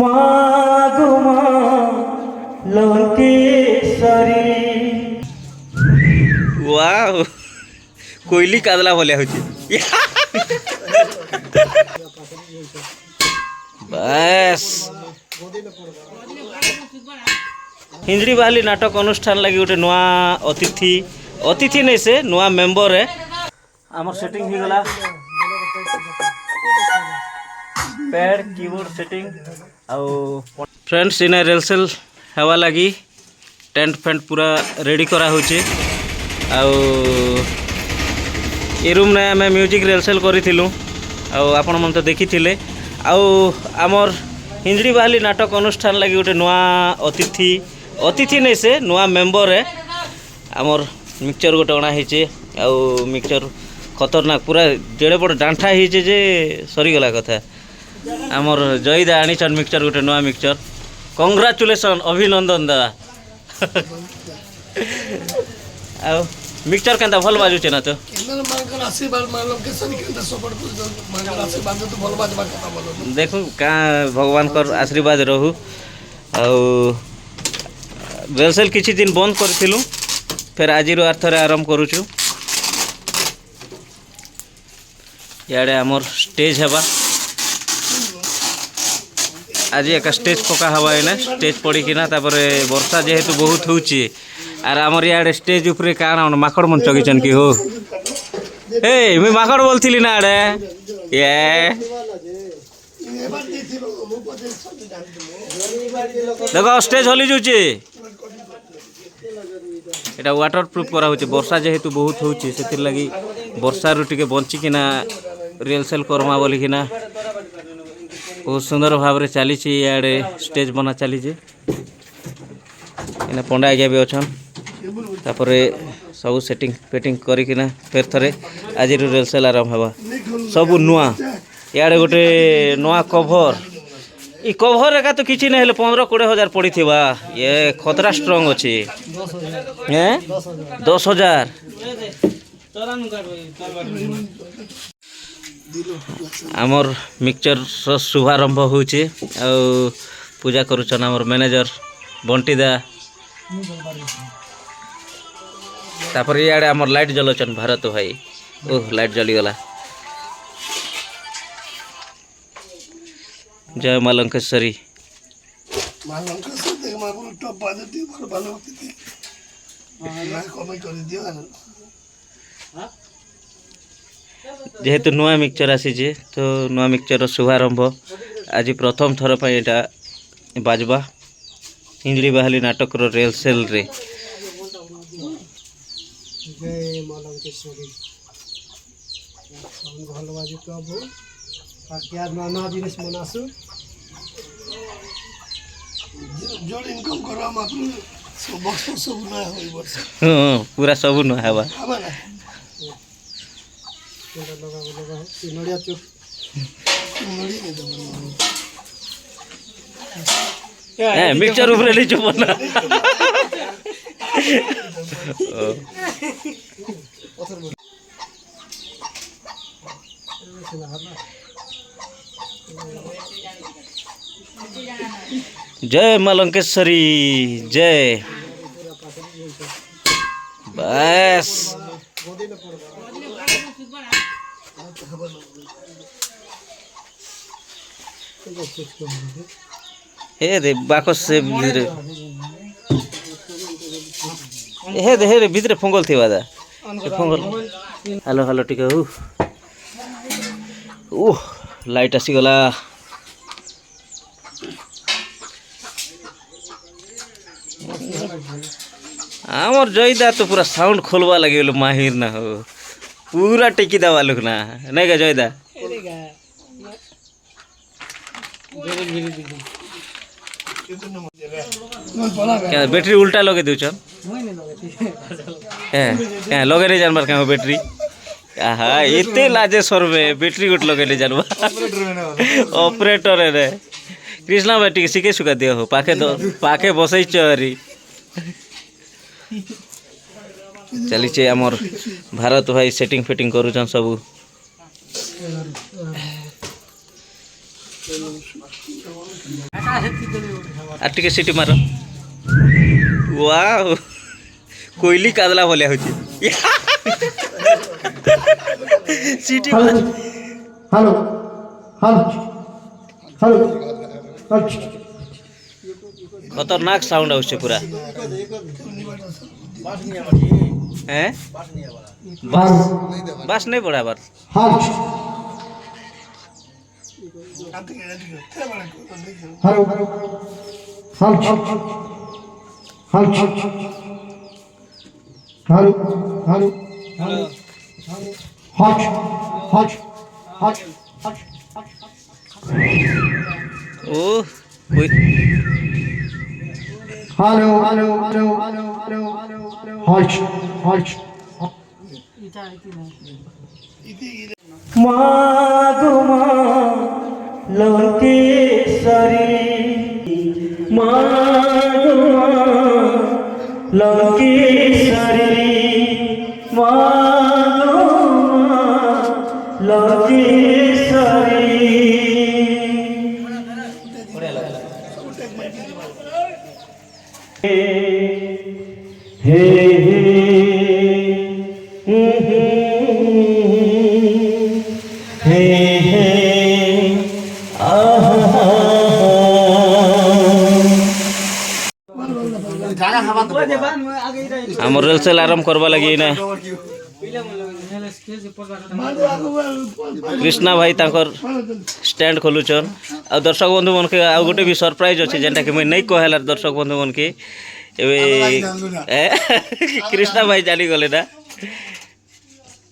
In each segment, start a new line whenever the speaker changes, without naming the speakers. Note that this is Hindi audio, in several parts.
मागुमा लंकेश्वरी
वाह कोयली कादला भलिया होची बस हिंजड़ी बाली नाटक अनुष्ठान लगी गोटे नुआ अतिथि अतिथि नहीं से नुआ मेंबर है आमर सेटिंग हो गला पैड कीबोर्ड सेटिंग आउ फ्रेंड्स इने रेलसेल हवा लगी टेंट फेंट पूरा रेडी करा होचे आउ ए रूम ने आम म्यूजिक रेलसेल करूँ आपण मन तो देखी थिले आउ आमर हिंजड़ी बाली नाटक अनुष्ठान लगी गोटे नुआ अतिथि अतिथि नहीं से नुआ मेंबर है आमर मिक्सचर गोटे अणा होचे आउ मिक्सचर खतरनाक पूरा जेड़े बड़ डांठा होचे जे सरीगला कथा आमर जयदा आनीचन मिक्सचर गोटे नुआ मिक्सचर कंग्राचुलेसन अभिनंदन दादा आउ मिक्सचर केनता भल बाजुचे ना तो देखो का भगवान कर आशीर्वाद रहू आउ रेलसेल किछि दिन बंद करथिलु फिर आज आर थरे आरंभ करूछु याडे हमर स्टेज हेबा आज एक स्टेज पका हवा है ना स्टेज पड़ी कि ना तापरे वर्षा जेहेतु बहुत होची आर हमर याडे स्टेज ऊपर काना माकड़ मन चगिचन की हो ए मैं माकड़ बोलथिली ना आडे ये देखो स्टेज हली जुची एटा वाटर प्रूफ करा होची वर्षा जेहेतु बहुत होची सेतिर लगी वर्षा रु टिके बंची कि ना रिहर्सल करमा बोली कि ना बहुत सुंदर भाव रे चली इे स्टेज बना चली इना पंडा आज्ञा भी अच्छा तापर सब सेटिंग पेटिंग करना फिर थे आज रिहर्सल आरंभ हवा सब नुआ इे गोटे नुआ कभर ई कभर एका तो किसी नहीं 15-20 हजार पड़ी थी ये खतरा स्ट्रंग अच्छी 10,000 आमर मिक्सचर शुभारंभ होचे आ पूजा करुचन आमर मैनेजर बंटीदा तापर इे आमर लाइट जलोचन भारत भाई ओह लाइट जलीगला जय माँ लंकेश्वरी जेहेतु नुआ मिक्सचर आसी तो नुआ मिक्सचर शुभारंभ आज प्रथम थर पर यहाँ बाजबा हिंजड़ी बाहाली नाटक रिहर्सल रे
जय माँ लंकेश्वरी भल बाजी प्रभु क्या नाना जिनिस मनासु जो इनकम करो हम सब बक्स सब ना होई बस
पूरा सब न हवा
लगा नड़िया चुप
मिक्सचर ऊपर ले चुप ना जय माँ लंकेश्वरी जय बस हे दे बाकस से भितरे हे रे भितरे फंगल थी वादा फंगल हेलो हेलो टिके लाइट आसी गला आमर जयदा तो पूरा साउंड खोलवा लगे माहिर ना हो पूरा टेकी दवा लोग ना नहीं गा जयदा क्या बैटरी उल्टा लगे दे लगे नहीं जानबार क्या बैटरी हाँ एते लाजे सरबे बैटरी गोट लगे नहीं जानबा ऑपरेटर रे कृष्णा भाई टिके शिखे सुखा दियो हो पाखे बसई चरी चलीचे आमर भारत भाई सेटिंग फिटिंग करूछन सब আর টিকে সিটি মার ওয়াও কোইলি কাদলা ভলিয়া হচ্ছে সিটি মার
হ্যালো হ্যালো হ্যালো আচ্ছা
खतरनाक साउंड आउछ पूरा हैं बस बस नहीं पड़ा बार
hello hello hello hello hello hello hot hot hot
ओ कोई
hello hello hello hello hot hot
मागुमा लंकेश्वरी मागुमा लंकेश्वरी मागुमा लंकेश्वरी हे हे हे हे আমার রেলসেল আরাম করবা লাগি না কৃষ্ণা ভাই তাঙ্কর স্ট্যান্ড খোলুছন আর দর্শক বন্ধু মনকে আর গোটে বি सरप्राइज আছে যেটা কি মই নাই কহেলার দর্শক বন্ধু মনকে এবে কৃষ্ণা ভাই জানি গলে না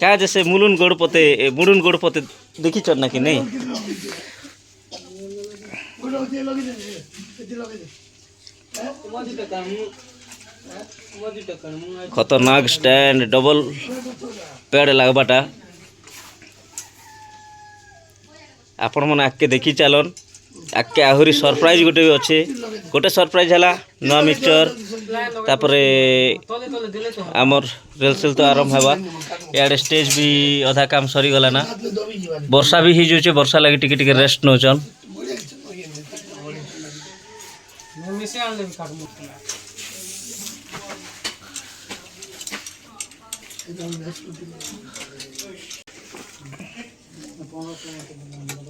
কা জেসে মুলুন গড়পতে দেখিছ নাকি নেই खतरनाक स्टैंड डबल पैड लगवाटा आपण मैंने आगे देखी चलन आगे आहरी सरप्राइज गोटे भी अच्छे गोटे सरप्राइज है नुआ मिक्सचर तापरे आमर रेलसेल तो आरंभ होगा इे स्टेज भी अधा काम सरी गला ना वर्षा भी हो जाए वर्षा लगे टिके टिके रेस्ट नौचन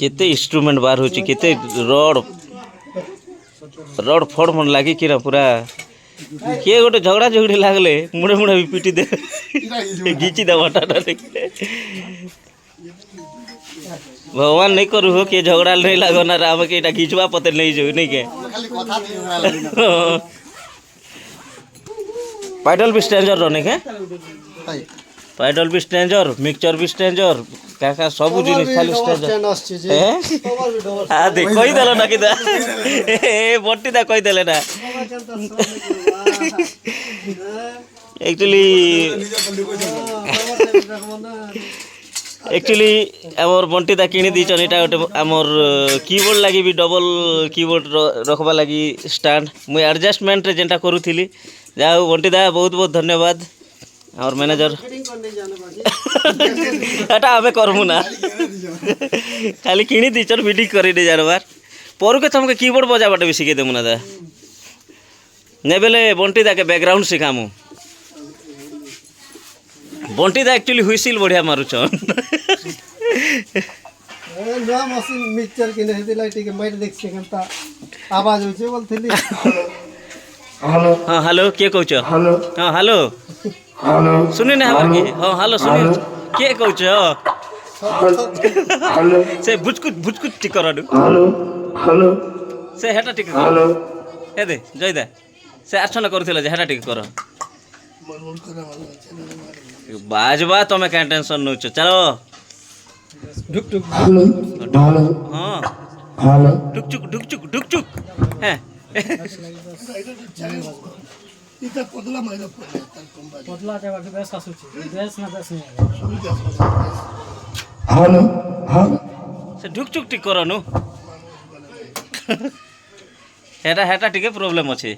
केते इंस्ट्रूमेंट बाहर होची केते रड फड़ मन लागी कि ना पूरा किए गोटे झगड़ा झगड़ी लागले मुड़े मुड़े भी पिटी दे घिची दे बटाटा देखले भगवान नहीं करू हो कि झगड़ा नहीं लागो ना राम के इटा घिचवा पते नहीं जो नहीं के पैडल भी स्ट्रेंजर रहने के पैडल भी स्ट्रेंजर मिक्सचर भी स्ट्रेंजर क्या क्या सब जिनिस खाली स्ट्रेंजर आ दे कहि देलो ना कि ए बट्टी दा कहि देले ना एक्चुअली आमर बंटी दा किनी दीचन एटा गोटे आमर कीबोर्ड लगी भी डबल कीबोर्ड रखबा लगी स्टैंड मुई एडजस्टमेंट रे जेंटा करूथिली जाओ बंटी दा बहुत बहुत धन्यवाद और मैनेजर एटा हमें करमु ना खाली किनी दीचर मीटिंग करी दे जानबार पर के तुमके कीबोर्ड बजा बाटे भी सिखे देमु ना दा ने बेले बंटी दा के बैकग्राउंड सिखामु बंटी दा एक्चुअली हुइसिल बढ़िया मारुछन
नया मशीन मिक्सचर के नहीं दिलाई ठीक है मैं देख सकता आवाज होचे बोलथली
हेलो
हां हेलो के कहउछ
हेलो
हां हेलो
हेलो
सुनि ना हमार के हां हेलो सुनि के कहउछ
हेलो
से बुचकुट टिक करडु
हेलो हेलो
से हेटा टिक
हेलो
हे दे जय दे से आछन करथिला जे हेटा टिक कर बाजबा तमे का टेंशन न छ चलो
ढुक ढुक
हेलो हेलो
हां
हेलो
ढुक चुक हैं
इता पतला माइला
पतला जाबा के बेस आसुची बेस ना बेस नहीं
हेलो हेलो
से ढुक टिक करनु हेटा टिके प्रॉब्लम अछि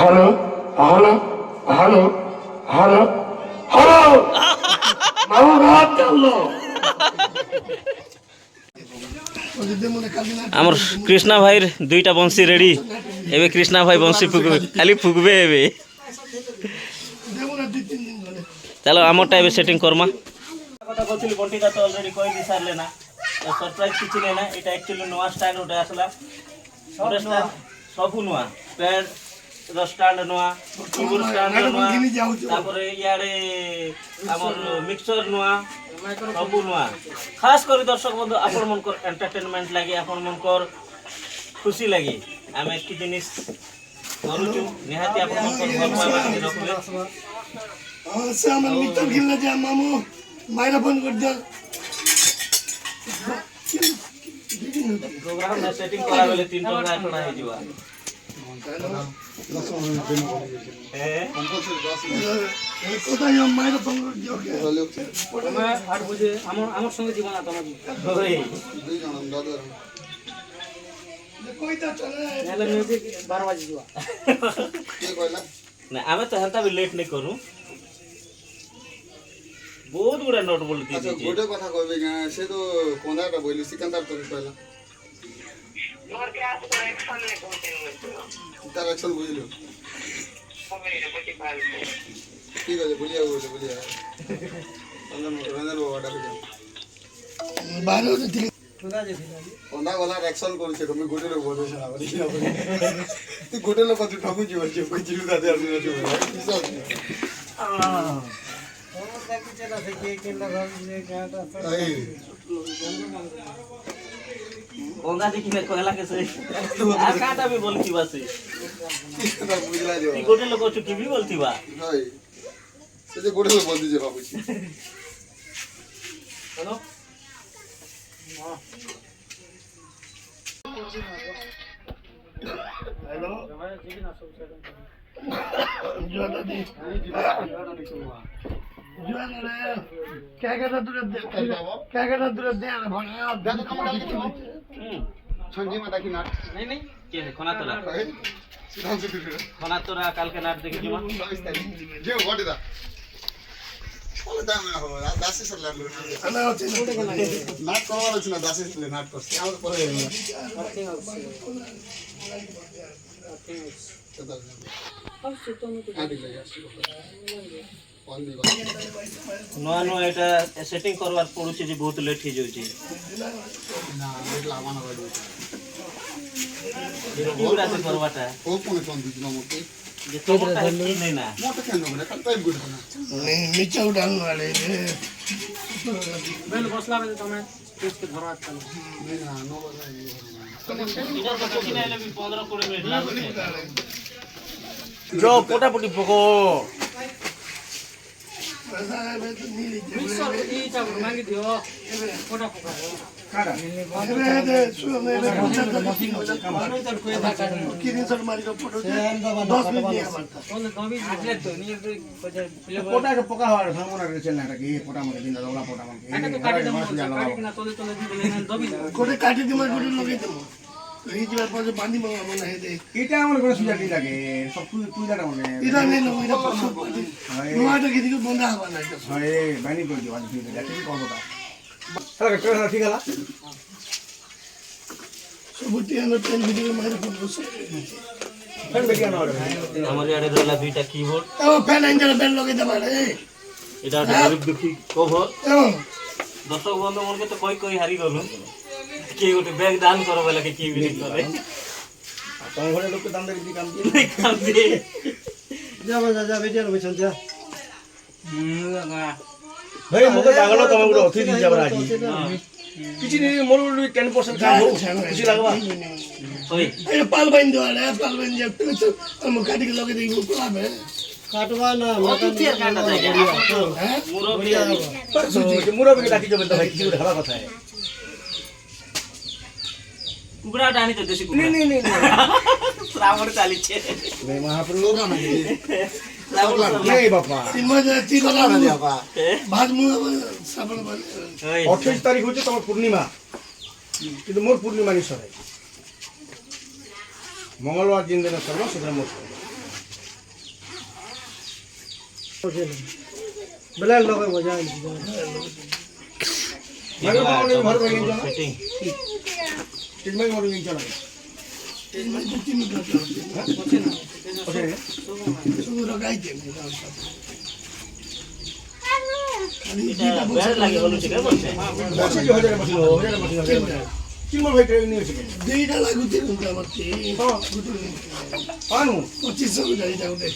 hello hello hello hello hello मामा रात चलो ଯଦି ମନେ କାଲି ନା
আমার কৃষ্ণা ভাইয়ের দুইটা বংশী রেডি এবে কৃষ্ণা ভাই বংশী ফুকবে খালি ফুকবে এবে
দেবো না 2-3 দিন গলে
চলো আমারটা এবে সেটিং করমা কথা বলছিলি বন্টিটা তো অলরেডি কই দি সারলে না सरप्राइज কিছু নেই না এটা অ্যাকচুয়ালি নোয়া স্ট্যান্ড ওটা আসলা ওটা স্ট্যান্ড সবু নোয়া প্যাড স্ট্যান্ড নোয়া কিবোর্ড স্ট্যান্ড নোয়া তারপরে ইয়ারে আমার মিক্সচার নোয়া সবু নোয়া খাস করে দর্শক বন্ধু আপন মনকর এন্টারটেইনমেন্ট লাগি আপন মনকর খুশি লাগি আমি একটি জিনিস করুছু নিহাতি আপন মনকর ভাল পাইবা রাখলে
সে আমার মিত্র গিলনা যে মামু মাইরা ফোন করে দাও
प्रोग्राम में सेटिंग करा बेले 3 टका एखना हे जिवा
কোথায় মাইরা ফোন করে দিও
আমি 8 বজে আমার সঙ্গে জীবন না তোমার
ওই
কইতা চলে
নালে মিউজিক 12 বাজে ଯିବା
না আমি তো হেলতা भी लेट नहीं करू बहुत गुड़ा नोट बोलती
আচ্ছা গোটে কথা কইবে না সে তো কোনাটা বইলি সিকান্দার তো কইলা
मोर गैस कनेक्शन ले बोलते
তার অ্যাকশন বুঝিলো
হবে বটি ভালো
ঠিক আছে বলিয়া বলিয়া রঞ্জন বাবাটা বুঝো
বাইরে হতে ঠিক
কোনা গলা অ্যাকশন করছে তুমি গোটে লোক বলছো না বলি তুই গোটে লোক কত ঠকু জীব যে কই জিলু দাদা আর না জীব এই
ओंगा देखी में कहला के सही आ काटा भी बोलती बासे
কথা বুঝলা যে
ती गोटे लोग की भी बोलती बा
হাই সে যে গোটে লোক বলদি যে ভাবুছি
हेलो
हेलो जो दादी जो रे क्या करता तू क्या करता तू दे ना भगा
দাদা কাম ডাল কি সঞ্জয় মাতা কি নাট
नहीं नहीं के है खोना तोरा
সিদ্ধান্ত দিল
खोना तोरा काल के नाट देखी जीवा
যে গোটে দা বলে দাম না হবে দাসি সর লাগলো
ana hoche
নাট করবার আছে না দাসি সর নাট করছে আমার পরে
नुआ नुआ एटा सेटिंग करवार पड़ुछि जे बहुत लेट हो जाउछि गुड़ा से करवाटा जे तोरटा की नहीं ना
नीचे उड़ान वाले
बेल बसला बजे तमे इसके धरवा चलो
इधर तो कोकी नहीं ले 15-20 मिनट लागुछि
जो पोटापोटी पको
पैसा है मैं तो नहीं लीजिए
मिक्सर ई चाब मांगी दियो पोटा पका
अरे सुनो मेरे पूछा तो कितने सर मारी का फोटो 10 मिनट नहीं आता
তোলে দবি আটলে তো নিয়ে
পোটাকে পোকা হওয়ার সম্ভাবনা রয়েছে না এটা কি পোটা মনে দিন দৌড়া পোটা মনে
এটা তো কাটি দাও কাটি কিনা তোলে তোলে দিলে না দবি
कोटे काटी दिमाग कोटे लगे तो এই যে পরে বাঁধি মামা মনে হয় দে
এটা আমার কোনো সুজাটি লাগে সব তুইলাটা মনে
এটা নেই না এটা পাঁচশো নোয়াটা কি দিকে বন্ধ হবে না এটা
হয় বাইনি করে দিও আজ তুই দেখি কতটা তাহলে কেন ঠিক আছে
সবুতি আনো তেল ভিডিও মাইরে ফোন করছে
ফ্যান বেরিয়ে আনো রে
আমার ইয়ারে রলা দুইটা কিবোর্ড
ও ফ্যান এঞ্জেল বেল লগে দেবা রে
এটা গরিব দুঃখী কভার
ও
দর্শক বন্ধু মনকে তো কই হারি গলু কে গোটে ব্যাগ দান করো বলে কি বিলি করে
তোম ঘরে লোক দাম দেই কাম দিয়ে
কাম দিয়ে
যা ভিডিও বইছন যা
ভাই মতে পাগল তুমি গুলো অথি দিন যাবার আজি কিছু নেই মোর 10% কাম খুশি লাগবা
ওই
এই পাল বাইন দেওয়া রে পাল বাইন যে আমি কাটি के লগে দেই কোলাবে
কাটবা না
অতিথি আর কাটা যায়
হ্যাঁ
মুরব্বি
মুরবে লাঠি জবে তো ভাই কিছু ঢালা কথা
কুকুড়া ডানি তো দেশি কুকুড়া
নি
শ্রাবণ চালিছে
নে মহাপ্রভু
শ্রাবণ
নেই বাবা
তিন মাস তিন লাগা না দেবা ভাত মু সাবন বলে
ওই
28 তারিখ হচ্ছে তোমার পূর্ণিমা কিন্তু মোর পূর্ণিমা নি সরাই মঙ্গলবার দিন দিন সর্ব সেটা মোর
বেলাল লগে বজাই
ভাই বাবা ঘর ভাই
ফিটিং
स्टेज में मॉडल नहीं चला
स्टेज में तो 3 मीटर का
ଅଛି ନା
ओके
सब लगाई दे खाली
ଏଇଟା ବ୍ୟାଣ୍ଡ ଲାଗି ବୋଲୁଛି କେ ବୋଲছে
बस जो हजार मशीन तीन मोर भाई ट्रेनिंग नहीं है
दुईटा लाଗୁଛି କିନ୍ତୁ ଆମର
हां हां नु
2500 କୁ ଯାଇଟା ଗୋଟେ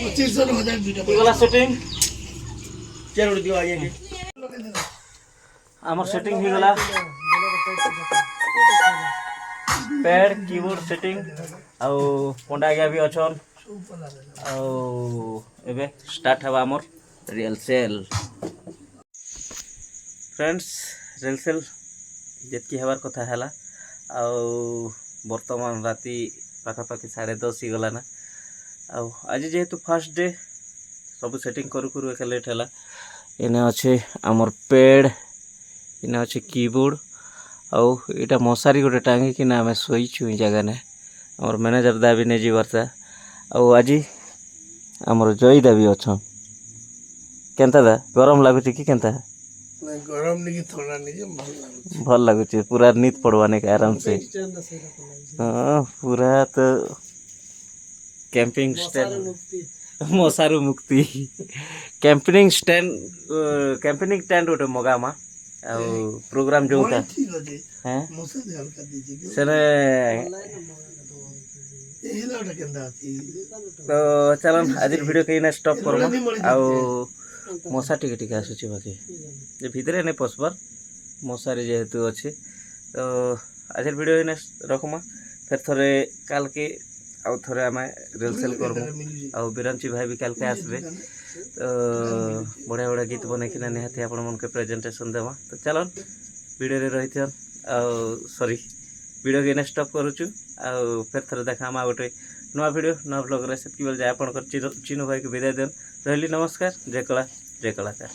2500 हजार दुईटा
ହେଇଗଲା ସେଟିଂ
चेयर उड़ दियो आगे के
ଆମର ସେଟିଂ ହେଇଗଲା ପ୍ୟାଡ୍ କିବୋର୍ଡ ସେଟିଂ ଆଉ ପଣ୍ଡା ଆଜ୍ଞା ବି ଅଛନ୍ ଆଉ ଏବେ ଷ୍ଟାର୍ଟ ହେବା ଆମର ରିହର୍ସାଲ ଫ୍ରେଣ୍ଡସ୍ ରିହର୍ସାଲ ଯେତିକି ହେବାର କଥା ହେଲା ଆଉ ବର୍ତ୍ତମାନ ରାତି ପାଖାପାଖି 10:30 ହେଇଗଲା ନା ଆଉ ଆଜି ଯେହେତୁ ଫାର୍ଷ୍ଟ ଡେ ସବୁ ସେଟିଂ କରୁ କରୁ ଏକା ଲେଟ୍ ହେଲା ଏନେ ଅଛି ଆମର ପ୍ୟାଡ୍ ଏନେ ଅଛି କିବୋର୍ଡ ଆଉ ଏଇଟା ମଶାରୀ ଗୋଟେ ଟାଙ୍ଗିକିନା ଆମେ ଶୋଇଛୁ ଏଇ ଜାଗାନେ ଆମର ମ୍ୟାନେଜର ଦା ବି ନେଇଯିବାର୍ତା ଆଉ ଆଜି ଆମର ଜୟଦା ବି ଅଛନ୍ କେନ୍ତା ଦା ଗରମ ଲାଗୁଛି କି କେନ୍ତା
ଗରମ ନେଇକି ଥଣ୍ଡା ନେଇକି
ଭଲ ଲାଗୁଛି ପୁରା ନିଦ ପଡ଼ବା ନାଇଁ ଆରାମସେ ହଁ ପୁରା ତ କ୍ୟାମ୍ପିଂ ଷ୍ଟାଇଲ ମଶାରୁ ମୁକ୍ତି କ୍ୟାମ୍ପିଂ ଷ୍ଟାଣ୍ଡ ଗୋଟେ ମଗାମା ଆଉ ପ୍ରୋଗ୍ରାମ ଯୋଉଟା
ଠିକ ଅଛି
ହେଁ
ମଶା ହାଲକା ଦେଇଛି
ସେନେ
ଏଇଲାଟା କେନ୍ତା ଅଛି
ତ ଚାଲନ୍ ଆଜିର ଭିଡ଼ିଓ କେହି ନା ଷ୍ଟପ୍ କରମା ଆଉ ମଶା ଟିକେ ଟିକେ ଆସୁଛି ବାକି ଯେ ଭିତରେ ନାଇଁ ପଶବାର ମଶାରେ ଯେହେତୁ ଅଛି ତ ଆଜିର ଭିଡ଼ିଓ ଏଇନା ରଖମା ଫେର୍ ଥରେ କାଲକେ ଆଉ ଥରେ ଆମେ ରିହର୍ସାଲ କରମୁ ଆଉ ବିରଞ୍ଚି ଭାଇ ବି କାଲକେ ଆସିବେ ତ ବଢ଼ିଆ ବଢ଼ିଆ ଗୀତ ବନେଇକିନା ନିହାତି ଆପଣମାନଙ୍କୁ ପ୍ରେଜେଣ୍ଟେସନ୍ ଦେମା ତ ଚାଲନ୍ ଭିଡ଼ିଓରେ ରହିଥିବନ୍ ଆଉ ସରି ଭିଡ଼ିଓ ଏଇନା ଷ୍ଟପ୍ କରୁଛୁ ଆଉ ଫେର୍ ଥରେ ଦେଖାମା ଗୋଟେ ନୂଆ ଭିଡ଼ିଓ ନୂଆ ବ୍ଲଗ୍ରେ ସେତିକି ବେଳେ ଯାଏ ଆପଣଙ୍କର ଚିନୁ ଭାଇକୁ ବିଦାୟ ଦିଅନ୍ ରହିଲି ନମସ୍କାର ଜୟ କଳା ଜୟ କଳାକାର।